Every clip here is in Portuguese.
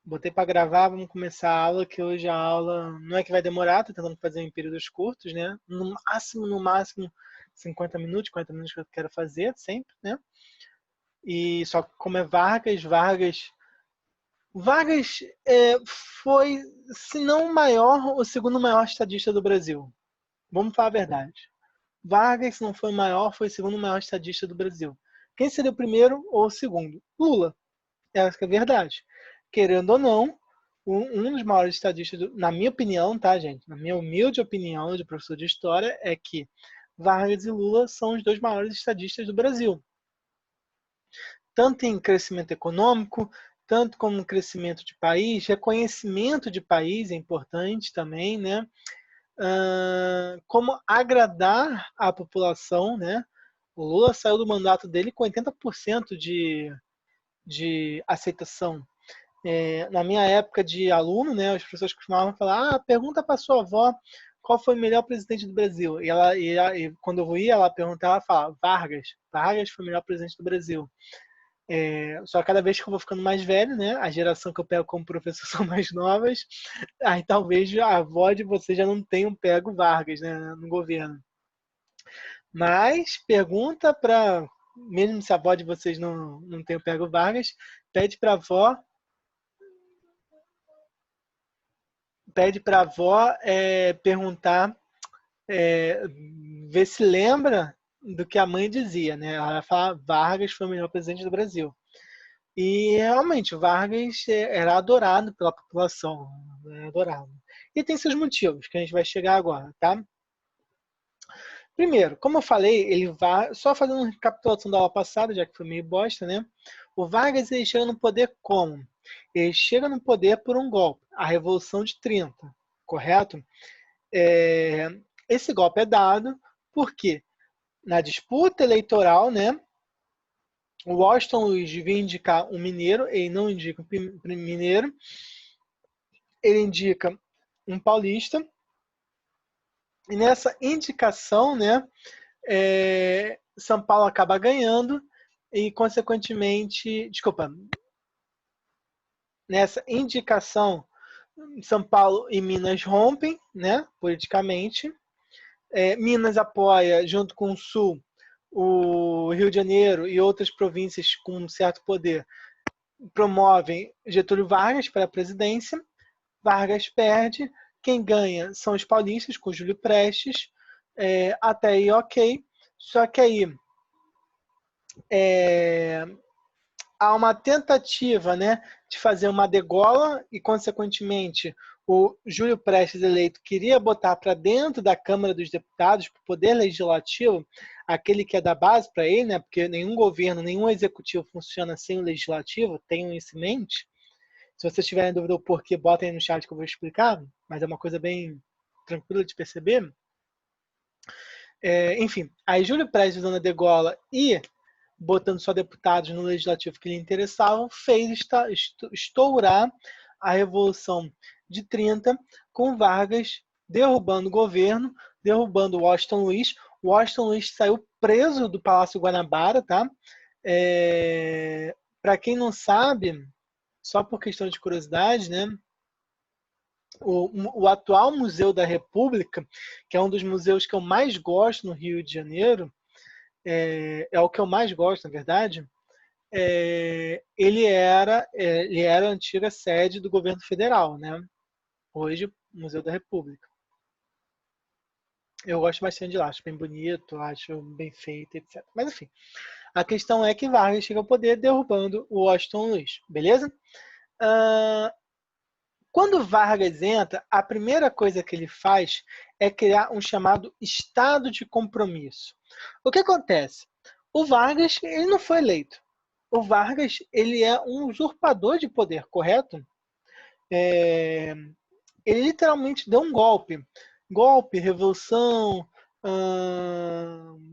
Botei para gravar, vamos começar a aula, que hoje a aula não é que vai demorar, tô tentando fazer em períodos curtos, né? No máximo, 50 minutos, 40 minutos que eu quero fazer, sempre, né? E só que como é Vargas foi, se não o maior, o segundo maior estadista do Brasil. Vamos falar a verdade. Vargas, se não foi o maior, foi o segundo maior estadista do Brasil. Quem seria o primeiro ou o segundo? Lula. Essa que é a verdade. Querendo ou não, um dos maiores estadistas, na minha opinião, tá, gente? Na minha humilde opinião de professor de história, é que Vargas e Lula são os dois maiores estadistas do Brasil. Tanto em crescimento econômico, tanto como crescimento de país, reconhecimento de país é importante também, né? Como agradar a população, né? O Lula saiu do mandato dele com 80% de aceitação. Na minha época de aluno, né, as pessoas costumavam falar: pergunta para sua avó qual foi o melhor presidente do Brasil. E quando eu ia, ela perguntava, ela falava: Vargas. Vargas foi o melhor presidente do Brasil. Só que cada vez que eu vou ficando mais velho, né, a geração que eu pego como professor são mais novas, aí talvez a avó de vocês já não tenham pego Vargas, né, no governo. Mas pergunta para, mesmo se a avó de vocês não tenha pego Vargas, pede para a avó perguntar, ver se lembra do que a mãe dizia, né? Ela fala: Vargas foi o melhor presidente do Brasil. E realmente, Vargas era adorado pela população, né? Adorado. E tem seus motivos, que a gente vai chegar agora, tá? Primeiro, como eu falei, ele vai. Só fazendo uma recapitulação da aula passada, já que foi meio bosta, né? O Vargas ele chega no poder como? Ele chega no poder por um golpe, a Revolução de 30, correto? Esse golpe é dado porque na disputa eleitoral, né, o Washington Luiz devia indicar um mineiro, ele não indica um mineiro, ele indica um paulista, e nessa indicação, né, São Paulo acaba ganhando e, consequentemente, desculpa, nessa indicação, São Paulo e Minas rompem, né, politicamente. Minas apoia, junto com o Sul, o Rio de Janeiro e outras províncias com um certo poder promovem Getúlio Vargas para a presidência. Vargas perde. Quem ganha são os paulistas, com Júlio Prestes. Até aí, ok. Só que aí há uma tentativa, né, de fazer uma degola e, consequentemente, o Júlio Prestes eleito queria botar para dentro da Câmara dos Deputados, para o Poder Legislativo, aquele que é da base para ele, né, porque nenhum governo, nenhum executivo funciona sem o Legislativo, tenham isso em mente. Se vocês tiverem dúvida do porquê, botem aí no chat que eu vou explicar, mas é uma coisa bem tranquila de perceber. Enfim, aí Júlio Prestes dando a degola e botando só deputados no legislativo que lhe interessavam, fez estourar a Revolução de 30, com Vargas derrubando o governo, derrubando Washington Luiz. Washington Luiz saiu preso do Palácio Guanabara, tá? Para quem não sabe, só por questão de curiosidade, né? O atual Museu da República, que é um dos museus que eu mais gosto no Rio de Janeiro, é o que eu mais gosto, na verdade. Ele era a antiga sede do governo federal, né? Hoje, Museu da República. Eu gosto bastante de lá, acho bem bonito, acho bem feito, etc. Mas enfim, a questão é que Vargas chega ao poder derrubando o Washington Luiz, beleza? Quando Vargas entra, a primeira coisa que ele faz é criar um chamado estado de compromisso. O que acontece? O Vargas ele não foi eleito. O Vargas ele é um usurpador de poder, correto? Ele literalmente deu um golpe. Golpe, revolução,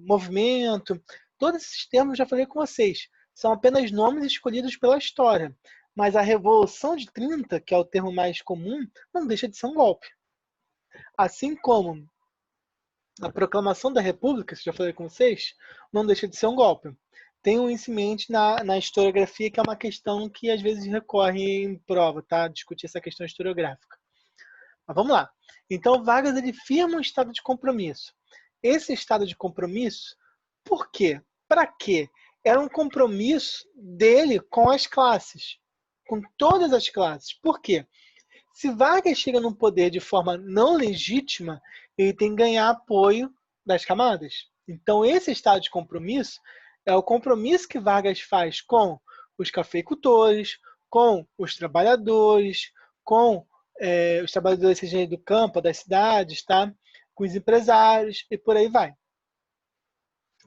movimento. Todos esses termos eu já falei com vocês. São apenas nomes escolhidos pela história. Mas a Revolução de 30, que é o termo mais comum, não deixa de ser um golpe. Assim como a proclamação da República, que eu já falei com vocês, não deixa de ser um golpe. tenham isso em mente na historiografia, que é uma questão que às vezes recorre em prova, tá? Discutir essa questão historiográfica. Mas vamos lá. Então, Vargas ele firma um estado de compromisso. Esse estado de compromisso, por quê? Para quê? Era um compromisso dele com as classes, com todas as classes. Por quê? Se Vargas chega no poder de forma não legítima, ele tem que ganhar apoio das camadas. Então, esse estado de compromisso é o compromisso que Vargas faz com os cafeicultores, com os trabalhadores, com os trabalhadores, seja do campo, das cidades, tá? Com os empresários e por aí vai.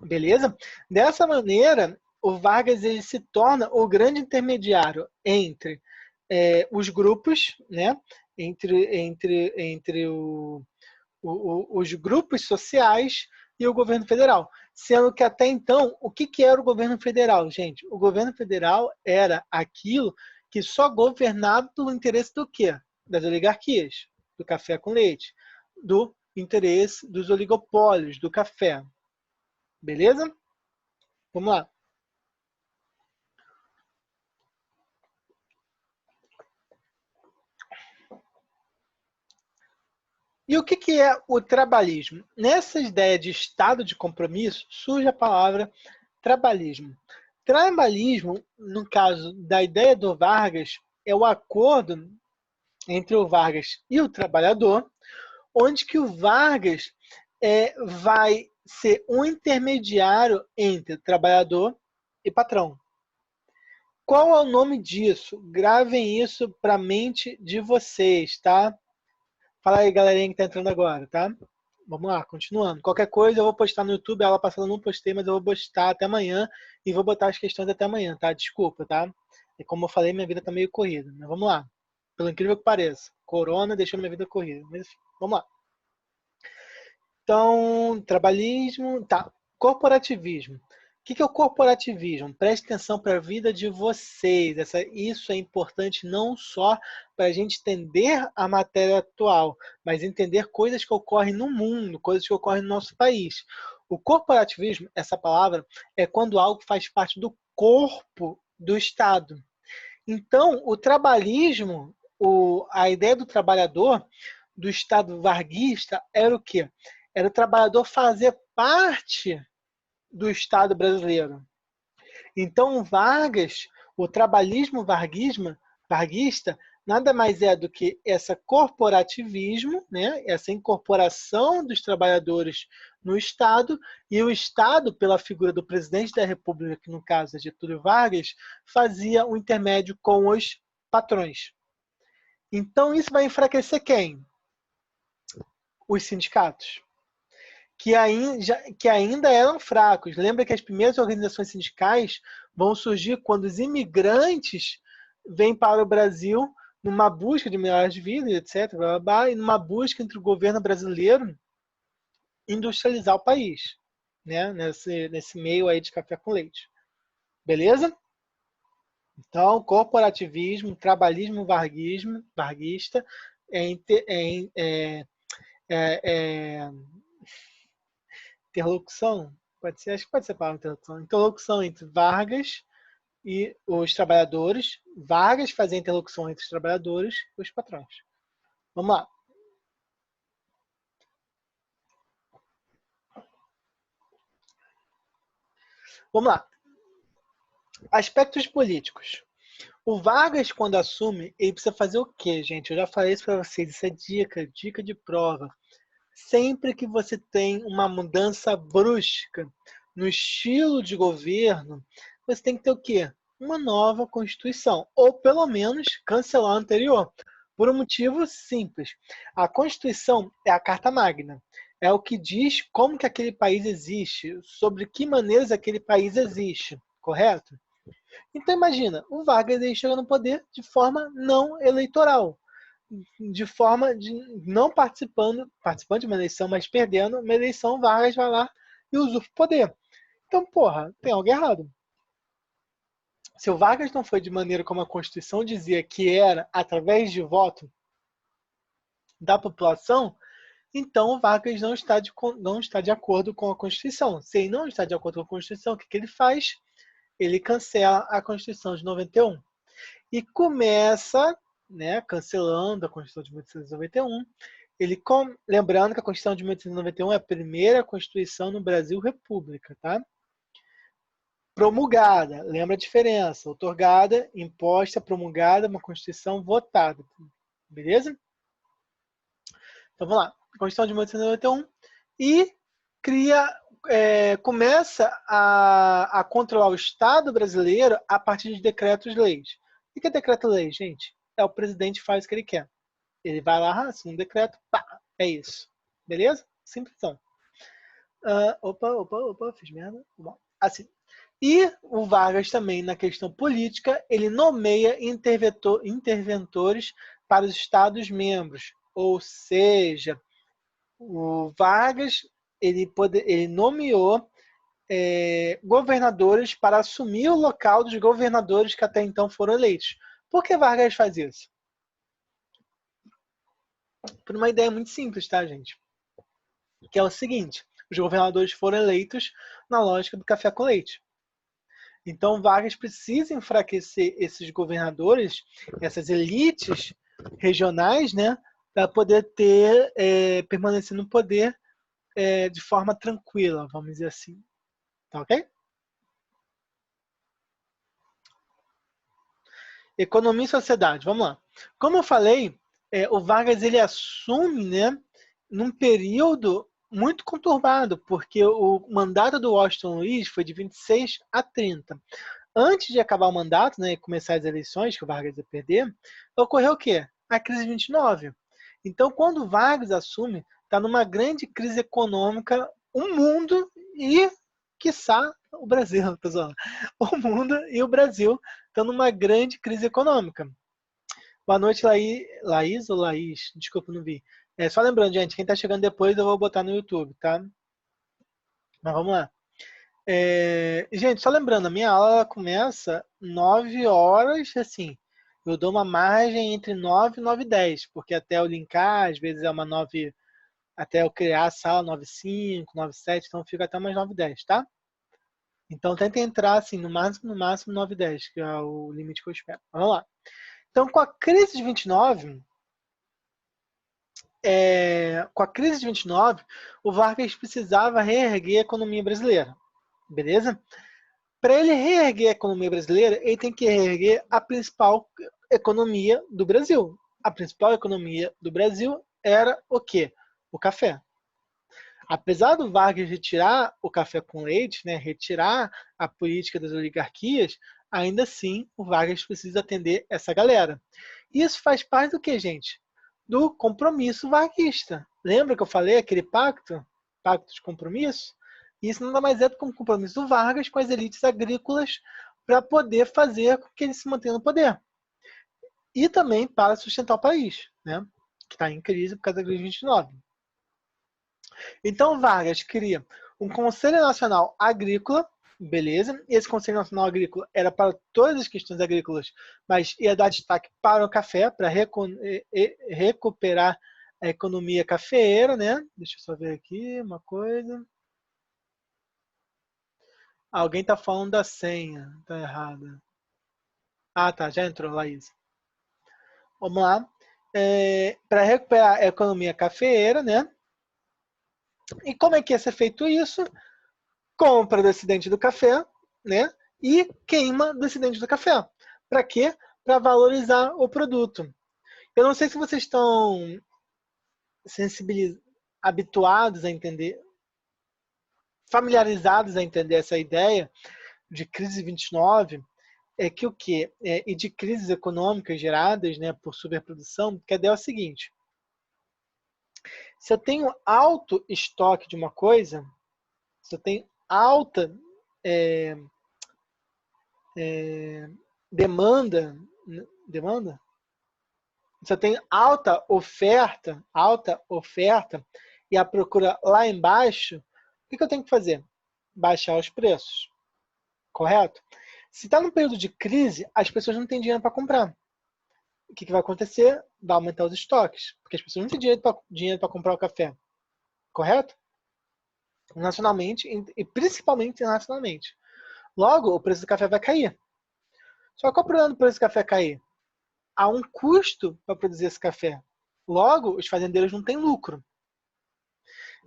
Beleza? Dessa maneira, o Vargas ele se torna o grande intermediário entre os grupos, né? entre os grupos sociais e o governo federal. Sendo que até então, o que era o governo federal, gente? O governo federal era aquilo que só governava pelo interesse do quê? Das oligarquias, do café com leite, do interesse dos oligopólios, do café. Beleza? Vamos lá. E o que é o trabalhismo? Nessa ideia de estado de compromisso, surge a palavra trabalhismo. Trabalhismo, no caso da ideia do Vargas, é o acordo entre o Vargas e o trabalhador, onde que o Vargas vai ser um intermediário entre trabalhador e patrão. Qual é o nome disso? Gravem isso para a mente de vocês, tá? Fala aí, galerinha que tá entrando agora, tá? Vamos lá, continuando. Qualquer coisa eu vou postar no YouTube, ela passada eu não postei, mas eu vou postar até amanhã e vou botar as questões até amanhã, tá? Desculpa, tá? E como eu falei, minha vida tá meio corrida, mas vamos lá. Pelo incrível que pareça, corona deixou minha vida corrida, mas enfim, vamos lá. Então, trabalhismo, tá. Corporativismo. O que é o corporativismo? Preste atenção para a vida de vocês. Isso é importante não só para a gente entender a matéria atual, mas entender coisas que ocorrem no mundo, coisas que ocorrem no nosso país. O corporativismo, essa palavra, é quando algo faz parte do corpo do Estado. Então, o trabalhismo, a ideia do trabalhador, do Estado varguista, era o quê? Era o trabalhador fazer parte do Estado brasileiro. Então, Vargas, o trabalhismo varguista, nada mais é do que esse corporativismo, né? Essa incorporação dos trabalhadores no Estado, e o Estado, pela figura do presidente da República, que no caso é Getúlio Vargas, fazia o intermédio com os patrões. Então, isso vai enfraquecer quem? Os sindicatos. Que ainda eram fracos. Lembra que as primeiras organizações sindicais vão surgir quando os imigrantes vêm para o Brasil numa busca de melhores vidas, etc., blá, blá, blá, e numa busca entre o governo brasileiro industrializar o país, né? nesse meio aí de café com leite. Beleza? Então, corporativismo, trabalhismo varguista, interlocução, pode ser, acho que pode ser a palavra interlocução. Interlocução entre Vargas e os trabalhadores. Vargas fazia interlocução entre os trabalhadores e os patrões. Vamos lá. Vamos lá. Aspectos políticos. O Vargas, quando assume, ele precisa fazer o quê, gente? Eu já falei isso para vocês, isso é dica de prova. Sempre que você tem uma mudança brusca no estilo de governo, você tem que ter o quê? Uma nova Constituição, ou pelo menos cancelar a anterior, por um motivo simples. A Constituição é a Carta Magna, é o que diz como que aquele país existe, sobre que maneiras aquele país existe, correto? Então imagina, o Vargas ele chega no poder de forma não eleitoral, de forma de não participando de uma eleição, mas perdendo uma eleição, Vargas vai lá e usurpa o poder. Então, porra, tem algo errado. Se o Vargas não foi de maneira como a Constituição dizia que era através de voto da população, então o Vargas não está de acordo com a Constituição. Se ele não está de acordo com a Constituição, o que ele faz? ele cancela a Constituição de 91 e começa, né, cancelando a Constituição de 1891. Lembrando que a Constituição de 1891 é a primeira Constituição no Brasil República, tá? Promulgada, lembra a diferença? Outorgada, imposta, promulgada, uma Constituição votada, beleza? Então vamos lá, Constituição de 1891 e começa a controlar o Estado brasileiro a partir de decretos-leis. O que é decreto-lei, gente? É o presidente faz o que ele quer. Ele vai lá, assina um decreto, pá, é isso. Beleza? Simplesão. Fiz merda. Bom, assim. E o Vargas também, na questão política, ele nomeia interventores para os Estados-membros. Ou seja, o Vargas ele nomeou governadores para assumir o local dos governadores que até então foram eleitos. Por que Vargas faz isso? Por uma ideia muito simples, tá, gente? Que é o seguinte, os governadores foram eleitos na lógica do café com leite. Então, Vargas precisa enfraquecer esses governadores, essas elites regionais, né, para poder permanecer no poder de forma tranquila, vamos dizer assim. Tá ok? Economia e sociedade, vamos lá. Como eu falei, o Vargas ele assume, né, num período muito conturbado, porque o mandato do Washington Luiz foi de 26 a 30. Antes de acabar o mandato, né, e começar as eleições, que o Vargas ia perder, ocorreu o quê? A crise de 29. Então, quando o Vargas assume, está numa grande crise econômica, o mundo e, quiçá, o Brasil, pessoal. O mundo e o Brasil estão numa grande crise econômica. Boa noite, Laís ou Laís? Desculpa, não vi. Só lembrando, gente, quem está chegando depois eu vou botar no YouTube, tá? Mas vamos lá. Gente, só lembrando, a minha aula começa 9 horas, assim, eu dou uma margem entre 9 e 9h10, porque até eu linkar, às vezes é uma 9, até eu criar a sala 9h05, 9h07, então fica até umas 9h10, tá? Então tenta entrar, assim, no máximo 9h10, que é o limite que eu espero. Vamos lá. Então, com a crise de 29, o Vargas precisava reerguer a economia brasileira, beleza? Para ele reerguer a economia brasileira, ele tem que reerguer a principal economia do Brasil. A principal economia do Brasil era o quê? O café. Apesar do Vargas retirar o café com leite, né, retirar a política das oligarquias, ainda assim o Vargas precisa atender essa galera. Isso faz parte do que, gente? Do compromisso varguista. Lembra que eu falei aquele pacto? Pacto de compromisso? Isso nada mais é do que um compromisso do Vargas com as elites agrícolas para poder fazer com que ele se mantenha no poder. E também para sustentar o país, né, que está em crise por causa da crise de 29. Então, Vargas cria um Conselho Nacional Agrícola, beleza? Esse Conselho Nacional Agrícola era para todas as questões agrícolas, mas ia dar destaque para o café, para recuperar a economia cafeeira, né? Deixa eu só ver aqui uma coisa. Alguém está falando da senha, tá errada. Ah, tá, já entrou, Laís. Vamos lá. Para recuperar a economia cafeeira, né? E como é que ia ser feito isso? Compra do excedente do café, né? E queima do excedente do café. Para quê? Para valorizar o produto. Eu não sei se vocês estão habituados a entender, familiarizados a entender essa ideia de crise 29, que o quê? E de crises econômicas geradas, né, por superprodução, que a ideia é o seguinte: se eu tenho alto estoque de uma coisa, se eu tenho alta demanda, se eu tenho alta oferta e a procura lá embaixo, o que eu tenho que fazer? Baixar os preços, correto? Se está num período de crise, as pessoas não têm dinheiro para comprar. O que vai acontecer? Vai aumentar os estoques, porque as pessoas não têm dinheiro para comprar o café, correto? Nacionalmente e principalmente internacionalmente. Logo, o preço do café vai cair. Só que qual é o problema do preço do café cair? Há um custo para produzir esse café. Logo, os fazendeiros não têm lucro.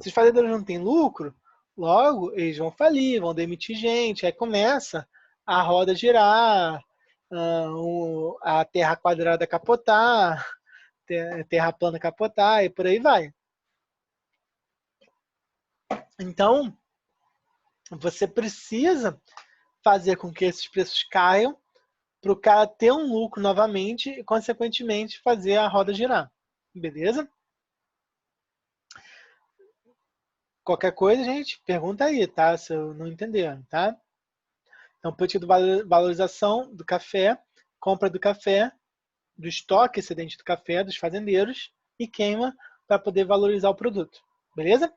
Se os fazendeiros não têm lucro, logo eles vão falir, vão demitir gente, aí começa a roda girar, a terra quadrada capotar, terra plana capotar e por aí vai. Então, você precisa fazer com que esses preços caiam para o cara ter um lucro novamente e, consequentemente, fazer a roda girar. Beleza? Qualquer coisa, gente, pergunta aí, tá? Se eu não entender, tá? Então, política de valorização do café, compra do café, do estoque excedente do café dos fazendeiros e queima para poder valorizar o produto. Beleza?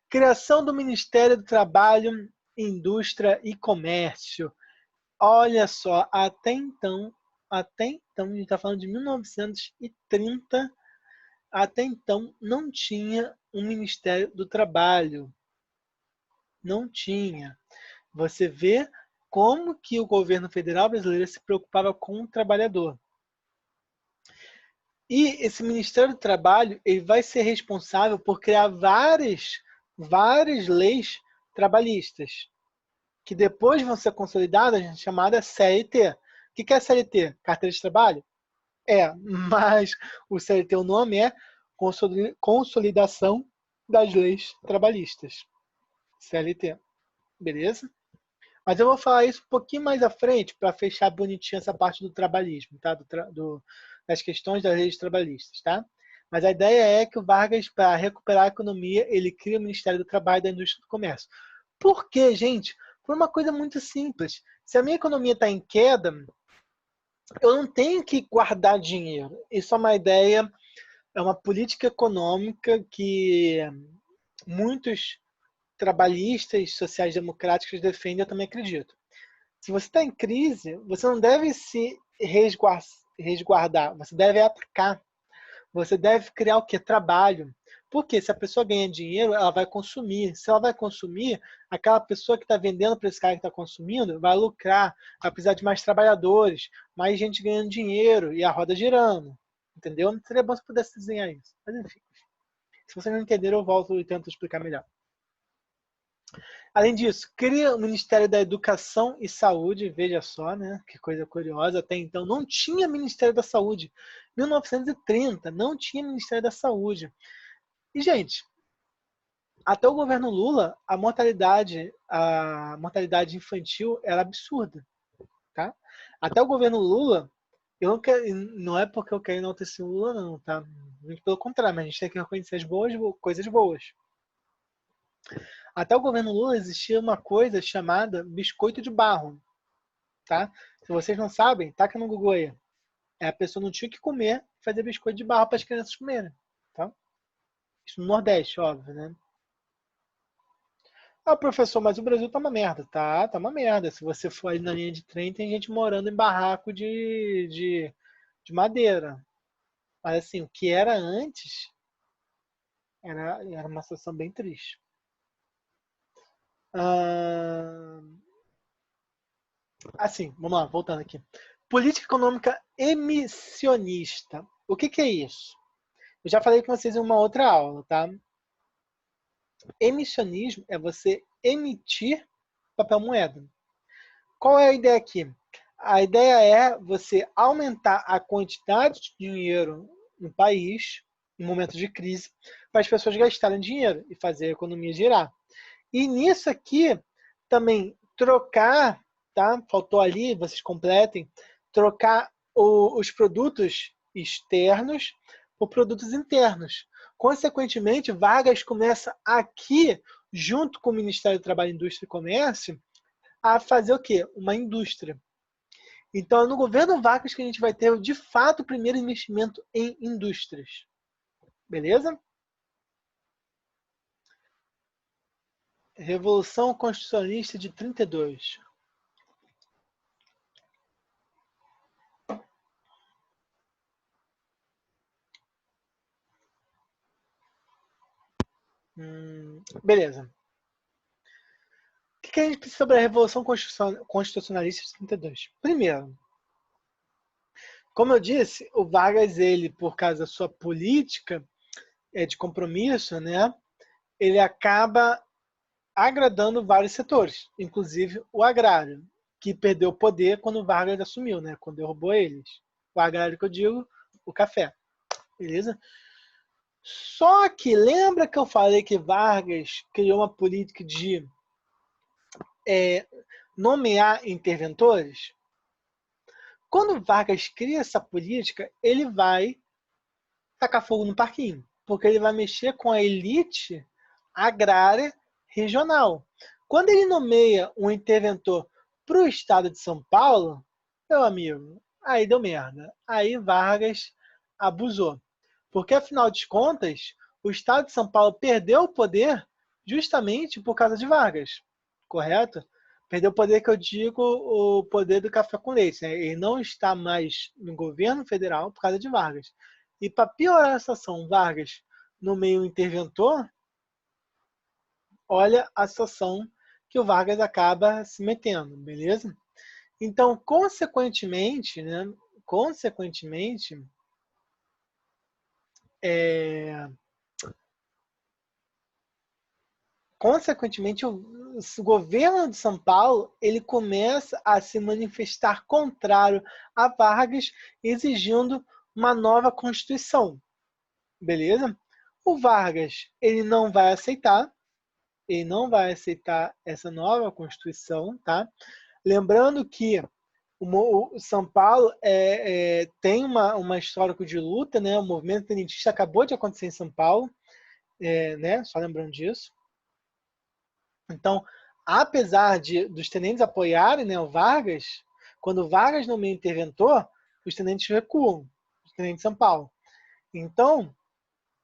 Criação do Ministério do Trabalho, Indústria e Comércio. Olha só, até então, a gente está falando de 1930, até então não tinha um Ministério do Trabalho. Não tinha. Você vê como que o governo federal brasileiro se preocupava com o trabalhador. E esse Ministério do Trabalho ele vai ser responsável por criar várias leis trabalhistas, que depois vão ser consolidadas, chamada CLT. O que é a CLT? Carteira de Trabalho? É, mas o CLT, o nome é Consolidação das Leis Trabalhistas. CLT, beleza? Mas eu vou falar isso um pouquinho mais à frente para fechar bonitinho essa parte do trabalhismo, tá? Das questões das leis trabalhistas, tá? Mas a ideia é que o Vargas, para recuperar a economia, ele cria o Ministério do Trabalho e da Indústria e do Comércio. Por quê, gente? Por uma coisa muito simples. Se a minha economia está em queda, eu não tenho que guardar dinheiro. Isso é uma ideia, é uma política econômica que muitos trabalhistas, sociais-democráticos defendem, eu também acredito. Se você está em crise, você não deve se resguardar, você deve atacar. Você deve criar o quê? Trabalho. Porque se a pessoa ganha dinheiro, ela vai consumir. Se ela vai consumir, aquela pessoa que está vendendo para esse cara que está consumindo vai lucrar, vai precisar de mais trabalhadores, mais gente ganhando dinheiro e a roda girando. Entendeu? Seria bom se pudesse desenhar isso. Mas enfim, se vocês não entenderam, eu volto e tento explicar melhor. Além disso, cria o Ministério da Educação e Saúde, veja só, né? Que coisa curiosa, até então não tinha Ministério da Saúde. 1930 não tinha Ministério da Saúde. E, gente, até o governo Lula, a mortalidade infantil era absurda, tá? Até o governo Lula, eu não, quero, não é porque eu quero enaltecer o Lula, não, tá? Muito pelo contrário, mas a gente tem que reconhecer as coisas boas. Até o governo Lula existia uma coisa chamada biscoito de barro, tá? Se vocês não sabem, taca no Google aí. A pessoa não tinha o que comer, fazer biscoito de barro para as crianças comerem, tá? Isso no Nordeste, óbvio, né? Ah, professor, mas o Brasil tá uma merda. Tá uma merda. Se você for ali na linha de trem, tem gente morando em barraco de madeira. Mas assim, o que era antes era uma situação bem triste. Ah, assim, vamos lá, voltando aqui. Política econômica emissionista. O que é isso? Eu já falei com vocês em uma outra aula, tá? Emissionismo é você emitir papel moeda. Qual é a ideia aqui? A ideia é você aumentar a quantidade de dinheiro no país, em momentos de crise, para as pessoas gastarem dinheiro e fazer a economia girar. E nisso aqui, também trocar, tá? Faltou ali, vocês completem, trocar os produtos externos por produtos internos. Consequentemente, Vargas começa aqui, junto com o Ministério do Trabalho, Indústria e Comércio, a fazer o quê? Uma indústria. Então, é no governo Vargas que a gente vai ter, de fato, o primeiro investimento em indústrias. Beleza? Revolução Constitucionalista de 32. Beleza. que a gente precisa sobre a Revolução Constitucionalista de 32? Primeiro, como eu disse, o Vargas, ele, por causa da sua política de compromisso, né, ele acaba agradando vários setores, inclusive o agrário, que perdeu o poder quando o Vargas assumiu, né, quando derrubou eles. O agrário que eu digo, o café, beleza? Só que lembra que eu falei que Vargas criou uma política de nomear interventores? Quando Vargas cria essa política, ele vai tacar fogo no parquinho, porque ele vai mexer com a elite agrária regional. Quando ele nomeia um interventor para o estado de São Paulo, meu amigo, aí deu merda. Aí Vargas abusou. Porque, afinal de contas, o estado de São Paulo perdeu o poder justamente por causa de Vargas, correto? Perdeu o poder que eu digo, o poder do café com leite. Né? Ele não está mais no governo federal por causa de Vargas. E para piorar a situação, Vargas no meio interventor, olha a situação que o Vargas acaba se metendo, beleza? Então, consequentemente, o governo de São Paulo ele começa a se manifestar contrário a Vargas, exigindo uma nova Constituição, beleza? O Vargas ele não vai aceitar essa nova Constituição, tá? Lembrando que o São Paulo tem uma histórico de luta, né? O movimento tenentista acabou de acontecer em São Paulo, né? Só lembrando disso. Então, apesar dos tenentes apoiarem, né, o Vargas, quando o Vargas nomeia interventor, os tenentes recuam, os tenentes de São Paulo. Então,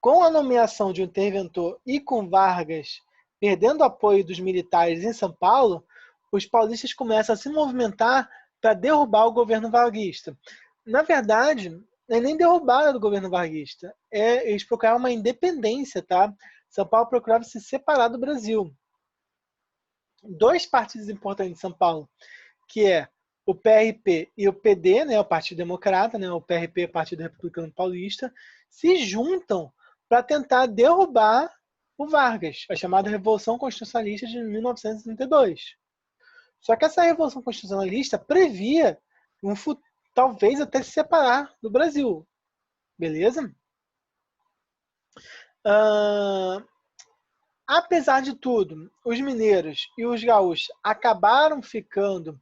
com a nomeação de um interventor e com Vargas perdendo o apoio dos militares em São Paulo, os paulistas começam a se movimentar para derrubar o governo varguista. Na verdade, não é nem derrubada do governo varguista, eles procuravam uma independência, tá? São Paulo procurava se separar do Brasil. Dois partidos importantes de São Paulo, que é o PRP e o PD, né, o Partido Democrata, né, o PRP, o Partido Republicano Paulista, se juntam para tentar derrubar o Vargas, a chamada Revolução Constitucionalista de 1932. Só que essa Revolução Constitucionalista previa talvez até se separar do Brasil. Beleza? Apesar de tudo, os mineiros e os gaúchos acabaram ficando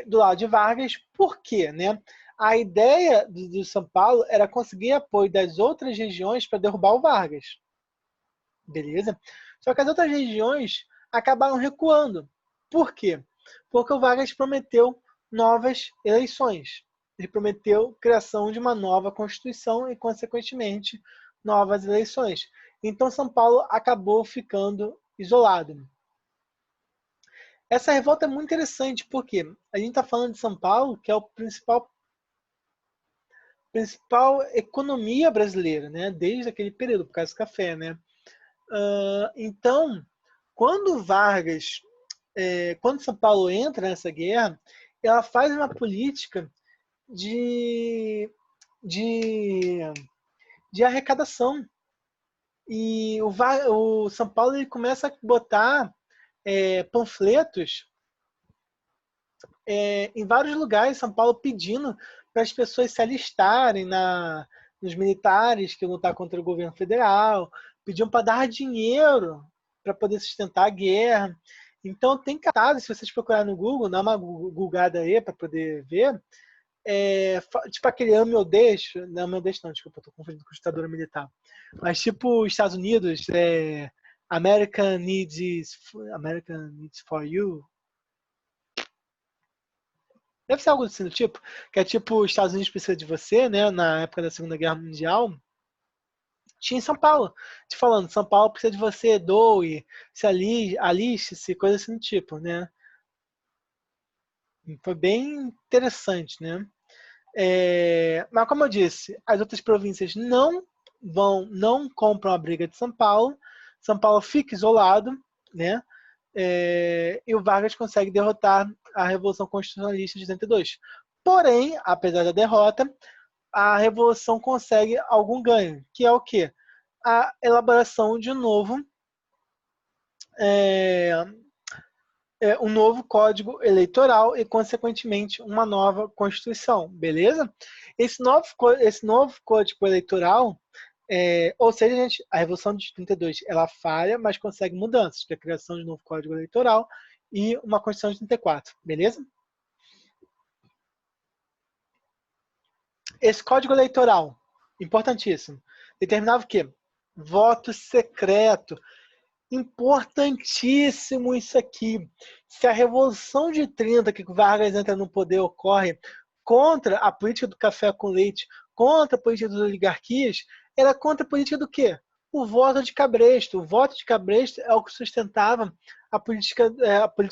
do lado de Vargas, por quê? Né? A ideia do São Paulo era conseguir apoio das outras regiões para derrubar o Vargas. Beleza? Só que as outras regiões acabaram recuando. Por quê? Porque o Vargas prometeu novas eleições. Ele prometeu criação de uma nova Constituição e, consequentemente, novas eleições. Então, São Paulo acabou ficando isolado. Essa revolta é muito interessante porque a gente está falando de São Paulo, que é o principal economia brasileira, né? Desde aquele período, por causa do café, né? Então, quando Vargas, quando São Paulo entra nessa guerra, ela faz uma política de arrecadação. E o São Paulo ele começa a botar panfletos em vários lugares em São Paulo pedindo para as pessoas se alistarem nos militares que lutar contra o governo federal, pediam para dar dinheiro para poder sustentar a guerra. Então tem cartazes, se vocês procurarem no Google, dá uma googada aí para poder ver, tipo aquele ame ou deixe, não, ame ou deixe não, desculpa, estou confundindo com ditadura militar, mas tipo Estados Unidos, American needs for you, deve ser algo assim do tipo, que é tipo os Estados Unidos precisa de você, né, na época da Segunda Guerra Mundial, tinha em São Paulo, te falando, São Paulo precisa de você, doe, se aliste-se, coisa assim do tipo, né. Foi bem interessante, né. Mas como eu disse, as outras províncias não compram a briga de São Paulo fica isolado, né? e o Vargas consegue derrotar a Revolução Constitucionalista de 82. Porém, apesar da derrota, a Revolução consegue algum ganho, que é o quê? A elaboração de um novo código eleitoral e, consequentemente, uma nova Constituição, beleza? Esse novo código eleitoral, ou seja, gente, a Revolução de 32 ela falha, mas consegue mudanças, que é a criação de um novo código eleitoral e uma Constituição de 34, beleza? Esse código eleitoral, importantíssimo, determinava o quê? Voto secreto. Importantíssimo isso aqui. Se a Revolução de 30, que Vargas entra no poder, ocorre contra a política do café com leite, contra a política das oligarquias, era contra a política do quê? O voto de Cabresto. O voto de Cabresto é o que sustentava a política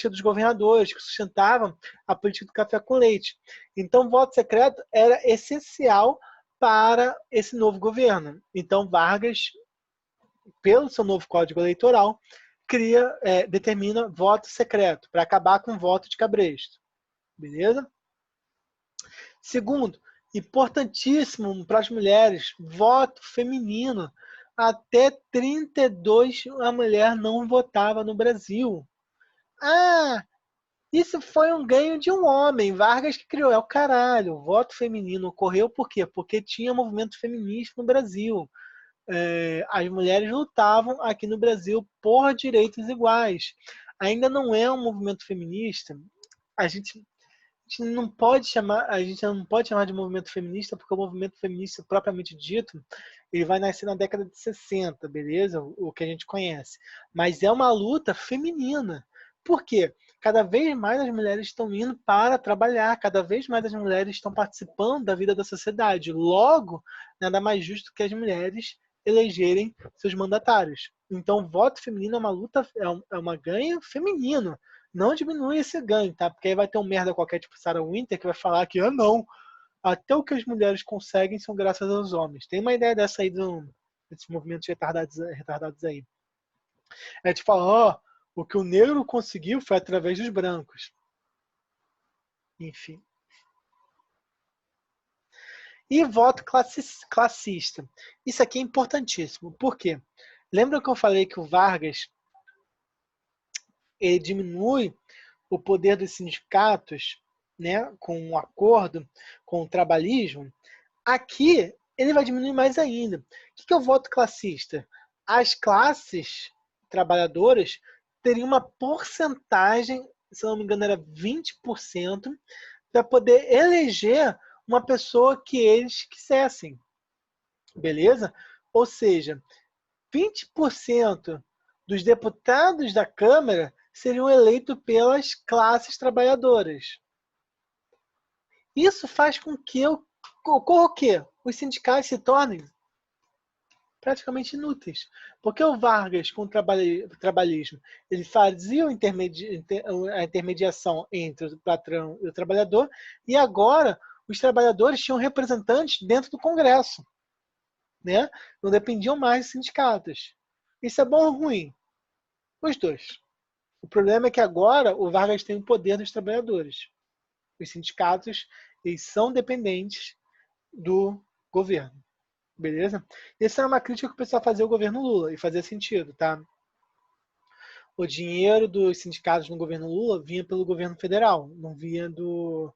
dos governadores, que sustentava a política do café com leite. Então, o voto secreto era essencial para esse novo governo. Então, Vargas, pelo seu novo código eleitoral, determina voto secreto, para acabar com o voto de Cabresto. Beleza? Segundo, importantíssimo para as mulheres, voto feminino. Até 32 a mulher não votava no Brasil. Ah, isso foi um ganho de um homem, Vargas que criou. É o caralho. O voto feminino ocorreu por quê? Porque tinha movimento feminista no Brasil. As mulheres lutavam aqui no Brasil por direitos iguais. Ainda não é um movimento feminista. A gente não pode chamar de movimento feminista, porque o movimento feminista propriamente dito, ele vai nascer na década de 60, beleza? O que a gente conhece. Mas é uma luta feminina. Por quê? Cada vez mais as mulheres estão indo para trabalhar, cada vez mais as mulheres estão participando da vida da sociedade. Logo, nada mais justo que as mulheres elegerem seus mandatários. Então, o voto feminino é uma luta, é uma ganho feminino. Não diminui esse ganho, tá? Porque aí vai ter um merda qualquer, tipo Sarah Winter, que vai falar que, não, até o que as mulheres conseguem são graças aos homens. Tem uma ideia dessa aí, desses movimentos retardados aí. É de falar, o que o negro conseguiu foi através dos brancos. Enfim. E voto classista. Isso aqui é importantíssimo. Por quê? Lembra que eu falei que o Vargas ele diminui o poder dos sindicatos, né, com um acordo com o trabalhismo? Aqui ele vai diminuir mais ainda. O que é o voto classista? As classes trabalhadoras teriam uma porcentagem, se não me engano era 20%, para poder eleger uma pessoa que eles quisessem. Beleza? Ou seja, 20% dos deputados da Câmara seriam eleitos pelas classes trabalhadoras. Isso faz com que ocorra o quê? Os sindicatos se tornem praticamente inúteis. Porque o Vargas, com o trabalhismo, ele fazia a intermediação entre o patrão e o trabalhador, e agora os trabalhadores tinham representantes dentro do Congresso. Né? Não dependiam mais dos sindicatos. Isso é bom ou ruim? Os dois. O problema é que agora o Vargas tem o poder dos trabalhadores. Os sindicatos eles são dependentes do governo. Beleza? Essa era uma crítica que o pessoal fazia ao governo Lula, e fazia sentido, tá? O dinheiro dos sindicatos no governo Lula vinha pelo governo federal, não vinha do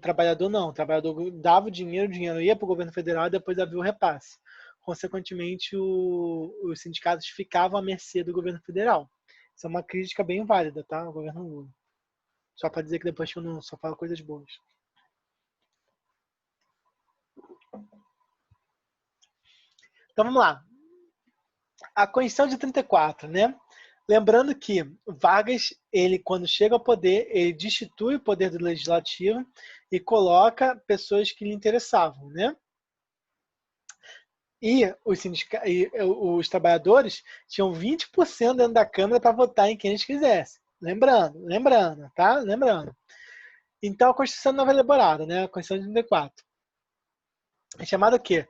trabalhador, não. O trabalhador dava o dinheiro ia para o governo federal e depois havia o repasse. Consequentemente, os sindicatos ficavam à mercê do governo federal. Isso é uma crítica bem válida, tá? Ao governo Lula. Só para dizer que depois eu não só falo coisas boas. Então vamos lá. A Constituição de 34, né? Lembrando que Vargas, ele quando chega ao poder, ele destitui o poder do legislativo e coloca pessoas que lhe interessavam, né? E os trabalhadores tinham 20% dentro da Câmara para votar em quem eles quisessem. Lembrando, tá? Lembrando. Então a Constituição não foi elaborada, né? A Constituição de 34. É chamada o quê?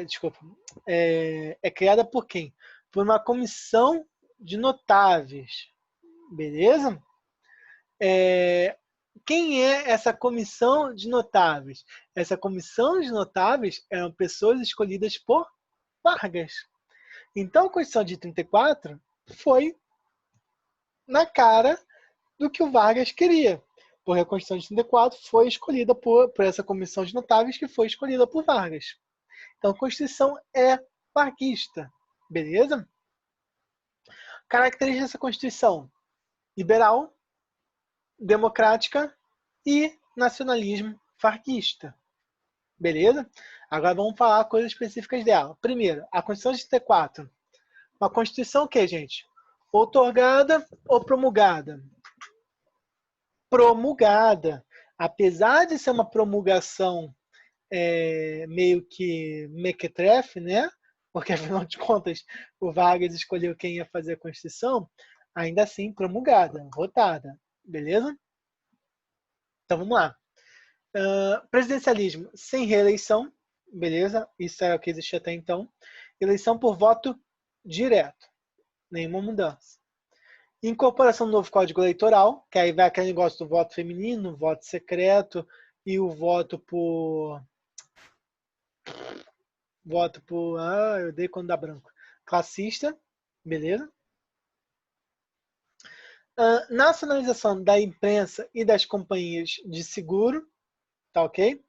Desculpa. É criada por quem? por uma comissão de notáveis, beleza? Quem é essa comissão de notáveis? Essa comissão de notáveis eram pessoas escolhidas por Vargas. Então, a Constituição de 34 foi na cara do que o Vargas queria, porque a Constituição de 34 foi escolhida por essa comissão de notáveis que foi escolhida por Vargas. Então, a Constituição é varguista, beleza? Características dessa Constituição: liberal, democrática e nacionalismo varguista. Beleza? Agora vamos falar coisas específicas dela. Primeiro, a Constituição de 34. Uma Constituição o quê, gente? Outorgada ou promulgada? Promulgada. Apesar de ser uma promulgação meio que mequetrefe, né? Porque, afinal de contas, o Vargas escolheu quem ia fazer a Constituição, ainda assim promulgada, votada. Beleza? Então, vamos lá. Presidencialismo sem reeleição, beleza? Isso era o que existia até então. Eleição por voto direto, nenhuma mudança. Incorporação do novo Código Eleitoral, que aí vai aquele negócio do voto feminino, voto secreto e o voto por... eu odeio quando dá branco. Classista, beleza? Nacionalização da imprensa e das companhias de seguro, tá ok?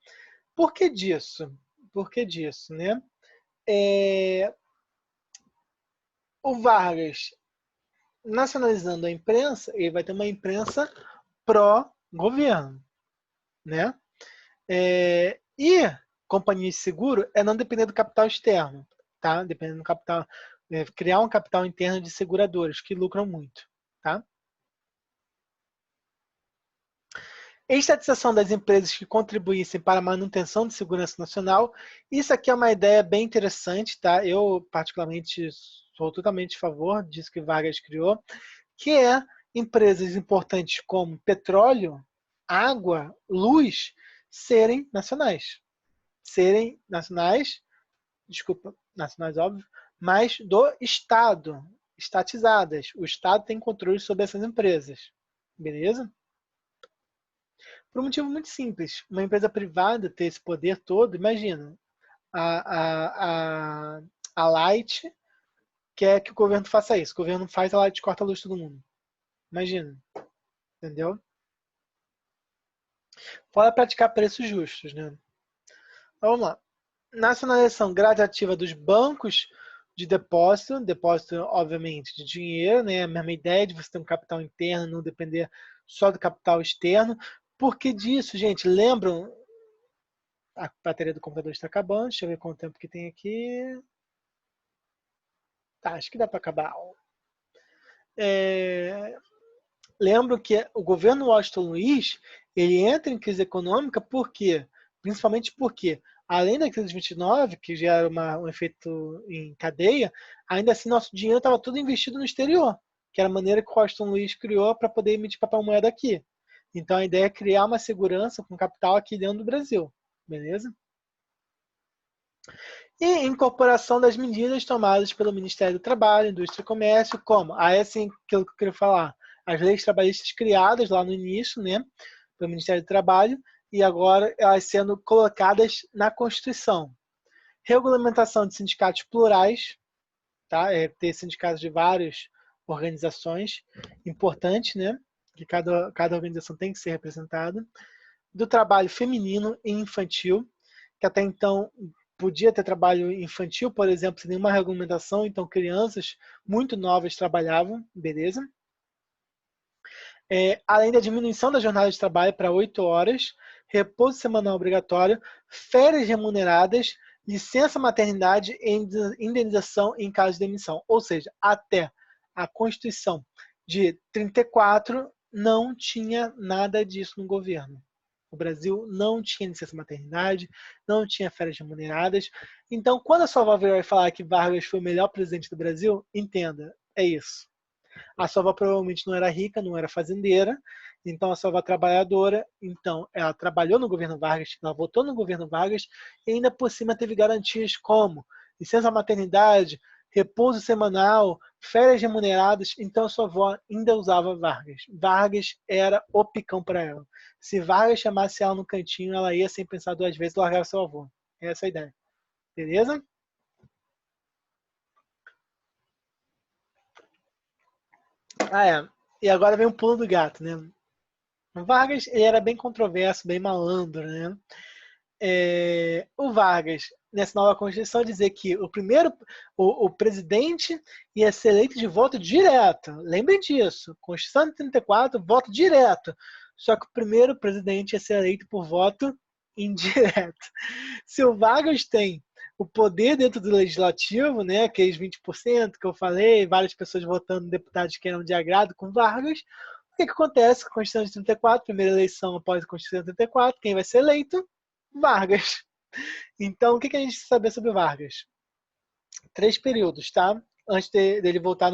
Por que disso? Por que disso, né? O Vargas, nacionalizando a imprensa, ele vai ter uma imprensa pró-governo, né? E companhia de seguro é não depender do capital externo, tá? Dependendo do capital, criar um capital interno de seguradoras que lucram muito, tá? Estatização das empresas que contribuíssem para a manutenção de segurança nacional. Isso aqui é uma ideia bem interessante, tá? Eu, particularmente, sou totalmente a favor disso que Vargas criou, que é empresas importantes como petróleo, água, luz, serem nacionais. Serem nacionais, desculpa, nacionais óbvio, mas do Estado, estatizadas. O Estado tem controle sobre essas empresas. Beleza? Por um motivo muito simples. Uma empresa privada ter esse poder todo, imagina, a Light quer que o governo faça isso. O governo faz, a Light corta a luz de todo mundo. Imagina. Entendeu? Fora praticar preços justos, né? Vamos lá. Nacionalização gradativa dos bancos de depósito, obviamente, de dinheiro, né? A mesma ideia de você ter um capital interno, não depender só do capital externo. Por que disso, gente? Lembram? A bateria do computador está acabando. Deixa eu ver quanto tempo que tem aqui. Tá, acho que dá para acabar. Lembro que o governo Washington Luiz, ele entra em crise econômica por quê? Principalmente porque, além da crise de 29, que já era um efeito em cadeia, ainda assim nosso dinheiro estava todo investido no exterior, que era a maneira que o Washington Luiz criou para poder emitir papel moeda aqui. Então a ideia é criar uma segurança com capital aqui dentro do Brasil, beleza? E incorporação das medidas tomadas pelo Ministério do Trabalho, Indústria e Comércio, como? Aí assim, aquilo que eu queria falar, as leis trabalhistas criadas lá no início, né, pelo Ministério do Trabalho, e agora elas sendo colocadas na Constituição. Regulamentação de sindicatos plurais, tá? Ter sindicatos de várias organizações, importante, né? Que cada organização tem que ser representada. Do trabalho feminino e infantil, que até então podia ter trabalho infantil, por exemplo, sem nenhuma regulamentação, então crianças muito novas trabalhavam, beleza? Além da diminuição da jornada de trabalho para 8 horas, repouso semanal obrigatório, férias remuneradas, licença maternidade e indenização em caso de demissão. Ou seja, até a Constituição de 34 não tinha nada disso no governo. O Brasil não tinha licença maternidade, não tinha férias remuneradas. Então, quando a sua avó vai falar que Vargas foi o melhor presidente do Brasil, entenda, é isso. A sua avó provavelmente não era rica, não era fazendeira, então a sua avó trabalhadora, então ela trabalhou no governo Vargas, ela votou no governo Vargas e ainda por cima teve garantias como licença maternidade, repouso semanal, férias remuneradas, então a sua avó ainda usava Vargas. Vargas era o picão para ela. Se Vargas chamasse ela no cantinho, ela ia sem pensar duas vezes e largava seu avô. Essa é a ideia. Beleza? Ah, é. E agora vem um pulo do gato, né? Vargas, ele era bem controverso, bem malandro, né? O Vargas, nessa nova Constituição, dizia que o presidente ia ser eleito de voto direto. Lembrem disso. Constituição de 34, voto direto. Só que o primeiro presidente ia ser eleito por voto indireto. Se o Vargas tem o poder dentro do legislativo, né, aqueles 20% que eu falei, várias pessoas votando deputados que eram de agrado com Vargas, o que acontece com a Constituição de 34, primeira eleição após a Constituição de 34, quem vai ser eleito? Vargas. Então, o que a gente saber sobre Vargas? 3 períodos, tá? Antes dele voltar